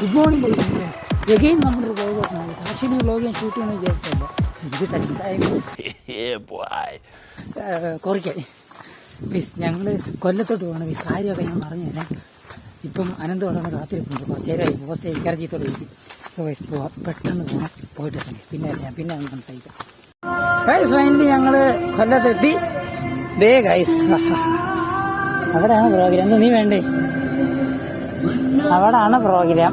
Good morning boys. Again നമ്മുടെ vlog. Actually vlog ഞാൻ shoot ചെയ്യണമെന്ന് വിചാരിച്ചല്ല. ഇത് കുറയ്ക്കാൻ പ്ലീസ് ഞങ്ങൾ കൊല്ലത്തോട്ട് പോകണം. ഈ കാര്യമൊക്കെ ഞാൻ പറഞ്ഞു തരാം. ഇപ്പം അനന്ത് വളർന്ന് കാത്തിരിപ്പുണ്ട്. കുറച്ചേരായി പോസ്റ്റ് ഇറച്ചിത്തോടെ ഇരിക്കും. സോ ഗൈസ് പോവാം, പെട്ടെന്ന് പോകണം. പോയിട്ട് പിന്നെ അങ്ങ് സംസാരിക്കാം. ഗൈസ് ഫൈനലി ഞങ്ങൾ കൊല്ലത്തെത്തി. ദേ ഗൈസ് അവിടെയാണ് പ്രോഗ്രാം. എന്താ നീ വേണ്ടേ? അവിടാണ് പ്രോഗ്രാം.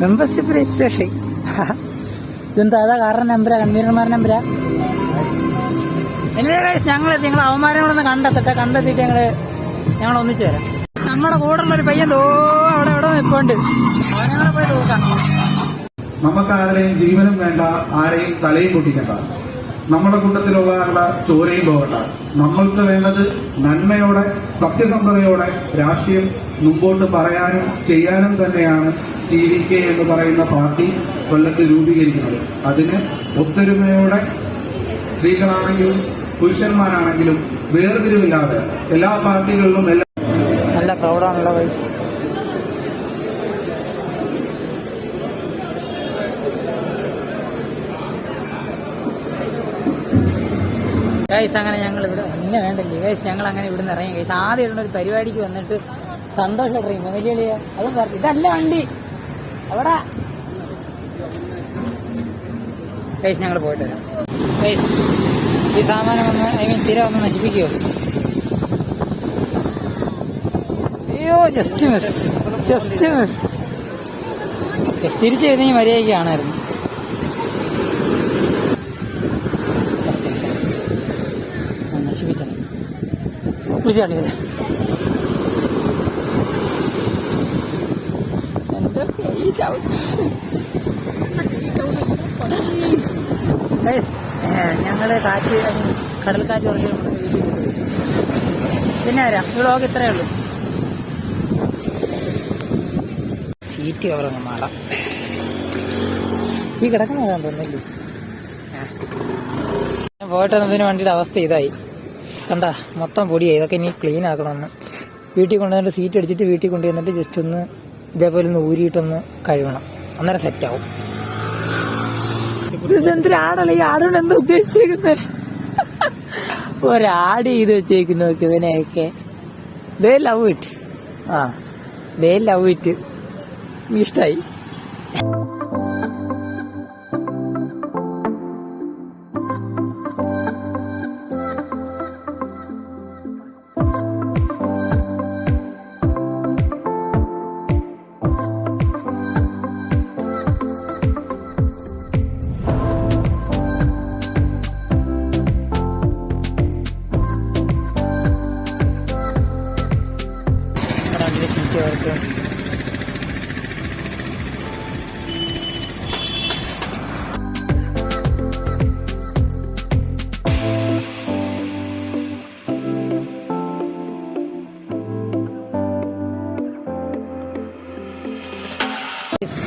Membership registration. ഇതെന്താ അതാ കാരണം നമ്പരാ, കൺവീനർമാരുടെ നമ്പരാ. Anyway guys ഞങ്ങളെത്തി. ഞങ്ങൾ അവന്മാരെ കണ്ടെത്തിയിട്ട് ഞങ്ങൾ ഒന്നിച്ചു വരാം. നമ്മുടെ കൂടെയുള്ളൊരു പയ്യൻ അവിടെ നിൽപ്പുണ്ട്. അവനെ പോയി നോക്കാം. നമുക്ക് ആരുടെയും ജീവനും വേണ്ട, ആരെയും തലയും പൊട്ടിക്കണ്ട, നമ്മുടെ കൂട്ടത്തിലുള്ള ആരുടെ ചോരയും പോകണ്ട. നമ്മൾക്ക് വേണ്ടത് നന്മയോടെ സത്യസന്ധതയോടെ രാഷ്ട്രീയം മുമ്പോട്ട് പറയാനും ചെയ്യാനും തന്നെയാണ് TVK എന്ന് പറയുന്ന പാർട്ടി കൊല്ലത്ത് രൂപീകരിക്കുന്നത്. അതിന് ഒത്തൊരുമയോടെ സ്ത്രീകളാണെങ്കിലും പുരുഷന്മാരാണെങ്കിലും വേർതിരിവില്ലാതെ എല്ലാ പാർട്ടികളിലും നല്ല പ്രൗഡാണല്ലോ വയസ്സ്. ഗൈസ് അങ്ങനെ ഞങ്ങൾ ഇവിടെ നിന്നെ വേണ്ടല്ലേ ഗൈസ്. ഞങ്ങൾ അങ്ങനെ ഇവിടെ നിന്ന് ഇറങ്ങി ഗൈസ്. ആദ്യം ഇടുന്ന ഒരു പരിപാടിക്ക് വന്നിട്ട് സന്തോഷം ഇറങ്ങി വലിയ അതും പറഞ്ഞു. ഇതല്ല വണ്ടി അവിടെ ഗൈസ്. ഞങ്ങൾ പോയിട്ട് വരാം ഗൈസ്. ഈ സാമാനം സ്ഥിരം ഒന്ന് നശിപ്പിക്കുമോ? അയ്യോ ജസ്റ്റ് മിസ്. തിരിച്ചു കഴിഞ്ഞാൽ മര്യാദയ്ക്ക് കാണായിരുന്നു. നശിപ്പിച്ചാണ് കുഴിച്ചാടിയത്. എന്റെ ഞങ്ങള് കടൽക്കാറ്റ് കുറച്ച് വീട്ടിൽ പിന്നെ വരാം. ഈ വ്ളോഗ് ഇത്രയേ ഉള്ളൂ. സീറ്റ് കവറങ്ങ് മാടാം. ഈ കിടക്കുന്നതാന്ന് തോന്നില്ലേ. ഞാൻ പോയിട്ട് വന്നതിന് വണ്ടിയുടെ അവസ്ഥ ഇതായി കണ്ട. മൊത്തം പൊടിയായി. ഇതൊക്കെ ഇനി ക്ലീൻ ആക്കണമെന്ന്. വീട്ടിൽ കൊണ്ടുവന്നിട്ട് സീറ്റ് അടിച്ചിട്ട് വീട്ടിൽ കൊണ്ടുവന്നിട്ട് ജസ്റ്റ് ഒന്ന് ഇതേപോലെ ഒന്ന് ഊരിയിട്ടൊന്ന് കഴുകണം. അന്നേരം സെറ്റാവും. ഇതെന്തൊരാടല്ല ഈ ആടോണ്ട് എന്താ ഉദ്ദേശിച്ചേക്കുന്നത്? ഒരാട് ചെയ്ത് വെച്ചേക്കുന്നു നോക്കി ഇവനെയൊക്കെ. They love it. They love it. ഇഷ്ടായി. സീറ്റ് വർക്ക്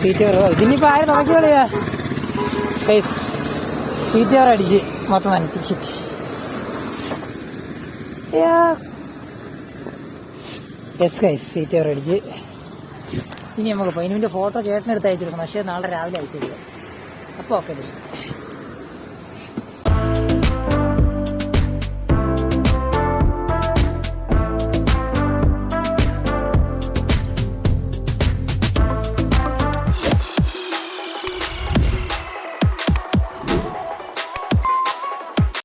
സീറ്റ് ഇതിനിപ്പോ ആരും നോക്കിയോളിയാ. സീറ്റ് കവർ അടിച്ച് മൊത്തം നനച്ച് ഷിറ്റ്. സീറ്റ് കവർ അടിച്ച്. ഇനി നമുക്ക് പൈനുവിന്റെ ഫോട്ടോ ചേട്ടനെടുത്ത് അയച്ചെടുക്കണം. പക്ഷേ നാളെ രാവിലെ അയച്ചിരിക്കുക. അപ്പോൾ ഓക്കെ.